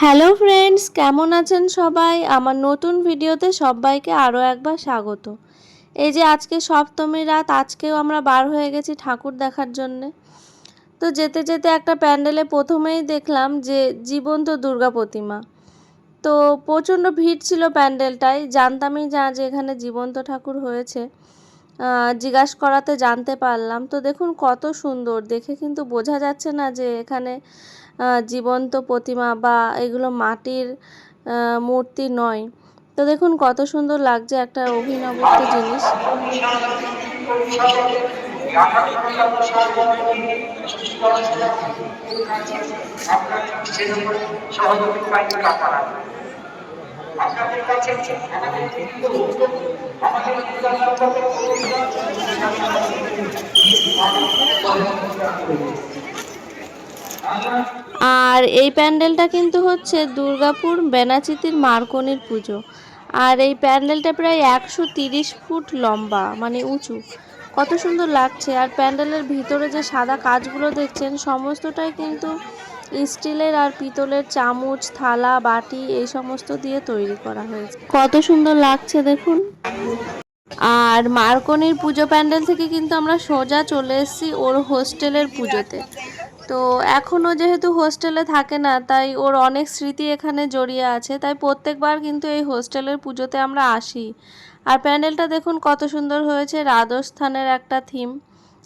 Hello friends, কেমন আছেন সবাই? আমার নতুন ভিডিওতে সবাইকে আরও একবার স্বাগত। এই যে আজকে সপ্তমী রাত, আজকেও আমরা বার হয়ে গেছি ঠাকুর দেখার জন্যে। তো যেতে যেতে একটা প্যান্ডেলে প্রথমেই দেখলাম যে জীবন্ত দুর্গা প্রতিমা। তো প্রচণ্ড ভিড় ছিল প্যান্ডেলটায়, জানতামই না যে এখানে জীবন্ত ঠাকুর হয়েছে। জিজ্ঞাসা করাতে জানতে পারলাম। তো দেখুন কত সুন্দর, দেখে কিন্তু বোঝা যাচ্ছে না যে এখানে জীবন্ত প্রতিমা বা এগুলো মাটির মূর্তি নয়। তো দেখুন কত সুন্দর লাগছে, একটা অভিনবত্ব জিনিস। আর এই প্যান্ডেলটা কিন্তু হচ্ছে দুর্গাপুর বেনাচিতির মার্কনির পুজো। আর এই প্যান্ডেলটা প্রায় 130 ফুট লম্বা, মানে উঁচু। কত সুন্দর লাগছে। আর প্যান্ডেলের ভিতরে যে সাদা কাজগুলো দেখছেন সমস্তটাই কিন্তু স্টিলের আর পিতলের চামচ, থালা, বাটি এই সমস্ত দিয়ে তৈরি করা হয়েছে। কত সুন্দর লাগছে দেখুন। আর মার্কনির পুজো প্যান্ডেল থেকে কিন্তু আমরা সোজা চলে এসেছি ওর হোস্টেলের পুজোতে। তো এখনও যেহেতু হোস্টেলে থাকে না, তাই ওর অনেক স্মৃতি এখানে জড়িয়ে আছে, তাই প্রত্যেকবার কিন্তু এই হোস্টেলের পুজোতে আমরা আসি। আর প্যান্ডেলটা দেখুন কত সুন্দর হয়েছে, রাজস্থানের একটা থিম।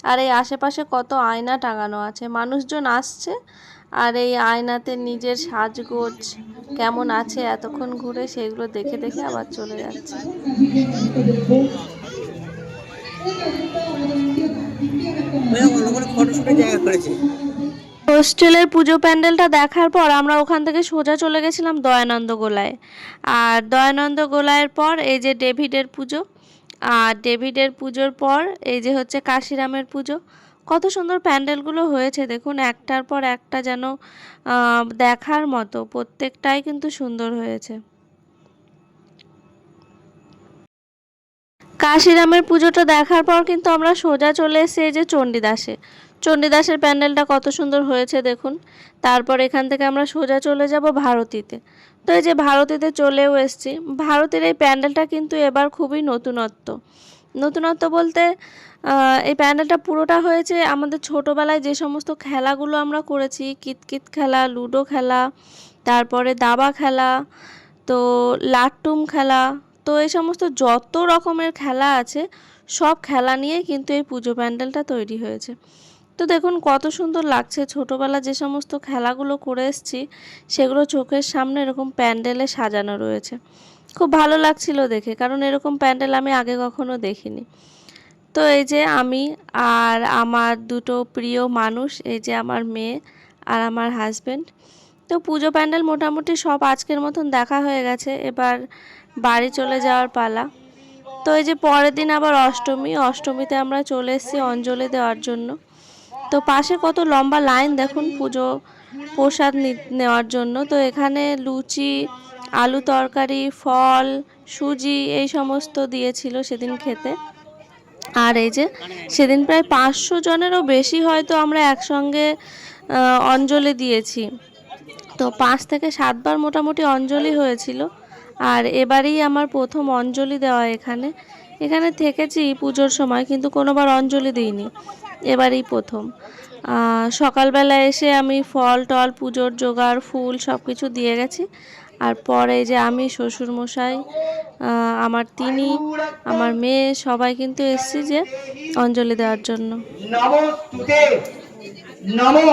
আর এই আশেপাশে কত আয়না টাঙানো আছে, মানুষজন আসছে আর এই আয়নাতে নিজের সাজগোজ কেমন আছে এতক্ষণ ঘুরে সেগুলো দেখে দেখে আবার চলে যাচ্ছে। হোস্টেলের পুজো প্যান্ডেলটা দেখার পর আমরা ওখান থেকে সোজা চলে গেছিলাম দয়ানন্দ গোলায়। আর দয়ানন্দ গোলায়ের পর এই যে ডেভিডের পুজো, আর ডেভিডের পুজোর পর এই যে হচ্ছে কাশিরামের পুজো। কত সুন্দর প্যান্ডেলগুলো হয়েছে দেখুন, একটার পর একটা যেন দেখার মতো, প্রত্যেকটাই কিন্তু সুন্দর হয়েছে। কাশিরামের পুজোটা দেখার পর কিন্তু আমরা সোজা চলে এসেছি এই যে চণ্ডীদাসের প্যান্ডেলটা কত সুন্দর হয়েছে দেখুন। তারপর এখান থেকে আমরা সোজা চলে যাব ভারতীতে। তো এই যে ভারতীতে চলেও এসেছি। ভারতের এই প্যান্ডেলটা কিন্তু এবার খুবই নতুনত্ব বলতে এই প্যান্ডেলটা পুরোটা হয়েছে আমাদের ছোটোবেলায় যে সমস্ত খেলাগুলো আমরা করেছি, কিতকিত খেলা, লুডো খেলা, তারপরে দাবা খেলা, তো লাট্টুম খেলা, তো এই সমস্ত যত রকমের খেলা আছে সব খেলা নিয়ে কিন্তু এই পুজো প্যান্ডেলটা তৈরি হয়েছে। তো দেখুন কত সুন্দর লাগছে, ছোটোবেলা যে সমস্ত খেলাগুলো করে এসেছি সেগুলো চোখের সামনে এরকম প্যান্ডেলে সাজানো রয়েছে। খুব ভালো লাগছিল দেখে, কারণ এরকম প্যান্ডেল আমি আগে কখনো দেখিনি। তো এই যে আমি আর আমার দুটো প্রিয় মানুষ, এই যে আমার মেয়ে আর আমার হাজব্যান্ড। তো পুজো প্যান্ডেল মোটামুটি সব আজকের মতন দেখা হয়ে গেছে, এবার বাড়ি চলে যাওয়ার পালা। তো এই যে পরের দিন আবার অষ্টমীতে আমরা চলে এসেছি অঞ্জলি দেওয়ার জন্য। তো পাশে কত লম্বা লাইন দেখুন পুজো প্রসাদ নেওয়ার জন্য। তো এখানে লুচি, আলু তরকারি, ফল, সুজি এই সমস্ত দিয়েছিল সেদিন খেতে। আর এই যে সেদিন প্রায় 500 জনেরও বেশি হয়তো আমরা একসঙ্গে অঞ্জলি দিয়েছি। তো 5 থেকে 7 বার মোটামুটি অঞ্জলি হয়েছিল। আর এবারেই আমার প্রথম অঞ্জলি দেওয়া এখানে থেকেছি পুজোর সময়, কিন্তু কোনোবার অঞ্জলি দিইনি, এবারেই প্রথম। সকালবেলা এসে আমি ফল টল, পুজোর জোগাড়, ফুল সব কিছু দিয়ে গেছি। আর পরে যে আমি, শ্বশুরমশাই, আমার তিনি, আমার মেয়ে সবাই কিন্তু এসেছি যে অঞ্জলি দেওয়ার জন্য। নমো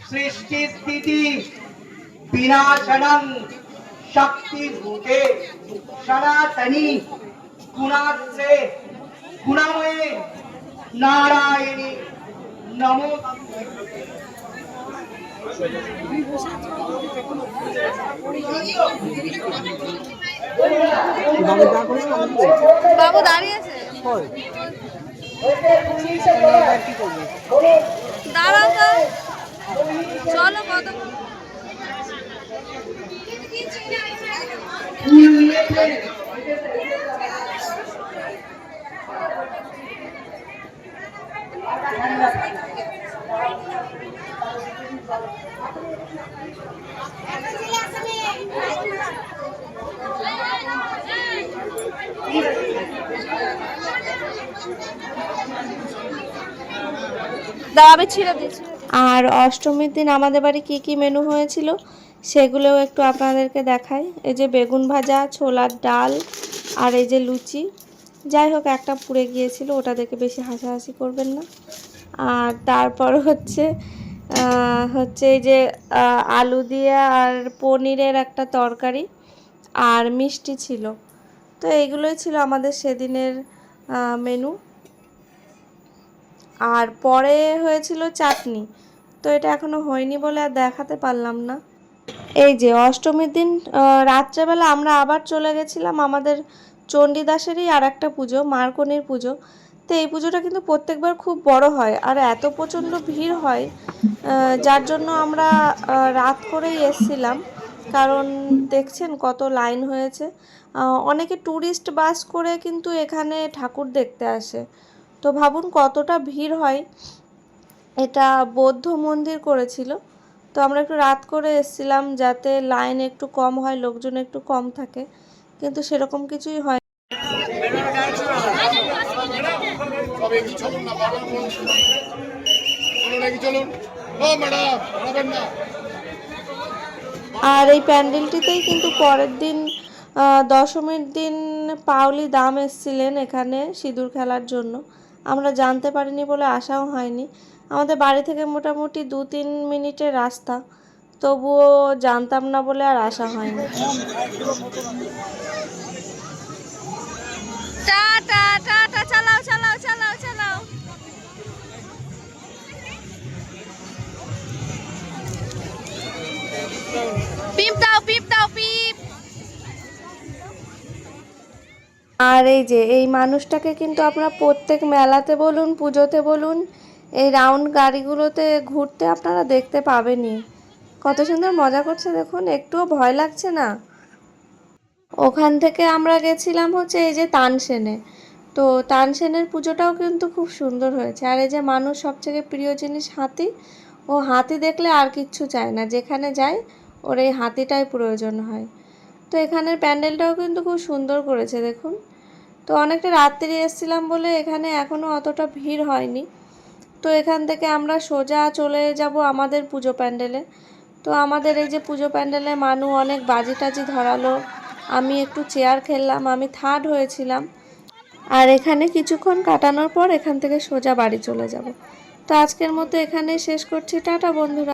সৃষ্টি স্থিতি বিনাশনং শক্তি ভূতে সনাতনী গুণাশ্রে গুণময়ে নারায়ণী নমো। বাবু দাঁড়িয়ে আছে, দাঁড়াও তো, চলো কত দাঁড়া আমি ছিঁড়ে দিয়েছি। আর অষ্টমীর দিন আমাদের বাড়ি কি কি মেনু হয়েছিল সেগুলোও একটু আপনাদেরকে দেখাই। এই যে বেগুন ভাজা, ছোলার ডাল, আর এই যে লুচি। যাই হোক, একটা পুড়ে গিয়েছিল, ওটা দেখে বেশি হাসাহাসি করবেন না। আর তারপর হচ্ছে এই যে আলু দিয়ে আর পনিরের একটা তরকারি আর মিষ্টি ছিল। তো এইগুলোই ছিল আমাদের সেদিনের মেনু। আর পরে হয়েছিল চাটনি, তো এটা এখনো হয়নি বলে আর দেখাতে পারলাম না। এই যে অষ্টমীর দিন রাত্রেবেলা আমরা আবার চলে গেছিলাম আমাদের চণ্ডীদাসেরই আর একটা পুজো, মার্কনির পুজো। তো এই পুজোটা কিন্তু প্রত্যেকবার খুব বড় হয় আর এত প্রচণ্ড ভিড় হয়, যার জন্য আমরা রাত করেই এসছিলাম। কারণ দেখছেন কত লাইন হয়েছে। অনেকে ট্যুরিস্ট বাস করে কিন্তু এখানে ঠাকুর দেখতে আসে। তো ভাবুন কতটা ভিড় হয়। এটা বৌদ্ধ মন্দির করেছিল, তো আমরা একটু রাত করে এসেছিলাম যাতে লাইন একটু কম হয়, লোকজন একটু কম থাকে, কিন্তু সেরকম কিছুই হয়। আর এই প্যান্ডেলটিতেই কিন্তু পরের দিন দশমীর দিন পাওলি দাম এসেছিলেন এখানে সিঁদুর খেলার জন্য। আমরা জানতে পারিনি বলে আসাও হয়নি। আমাদের বাড়ি থেকে মোটামুটি 2-3 মিনিটের রাস্তা, তবুও জানতাম না বলে আর আসা হয়নি। টাটা টাটা, চালাও চালাও চালাও চালাও। পিপ দাও পিপ দাও পিপ। আর এই যে এই মানুষটাকে কিন্তু আপনারা প্রত্যেক মেলাতে বলুন, পুজোতে বলুন, এই রাউন্ড গাড়িগুলোতে ঘুরতে আপনারা দেখতে পাবেনই। কত সুন্দর মজা করছে দেখুন, একটুও ভয় লাগছে না। ওখান থেকে আমরা গেছিলাম হচ্ছে এই যে তানসেনে। তো তানসেনের পুজোটাও কিন্তু খুব সুন্দর হয়েছে। আর এই যে মানুষ সবথেকে প্রিয় জিনিস হাতি, ও হাতি দেখলে আর কিচ্ছু চায় না, যেখানে যায় ওর এই হাতিটাই প্রয়োজন হয়। তো এখানের প্যান্ডেলটাও কিন্তু খুব সুন্দর করেছে দেখুন। তো অনেকটা রাত্রি এসেছিলাম বলে এখানে এখনও অতটা ভিড় হয়নি। তো এখান থেকে আমরা সোজা চলে যাব আমাদের পুজো প্যান্ডেলে। তো আমাদের এই যে পুজো প্যান্ডেলে মানু অনেক বাজি টাজি ধরালো, আমি একটু চেয়ার খেললাম, আমি থার্ড হয়েছিলাম। আর এখানে কিছুক্ষণ কাটানোর পর এখান থেকে সোজা বাড়ি চলে যাব। তো আজকের মতো এখানেই শেষ করছি। টাটা বন্ধুরা।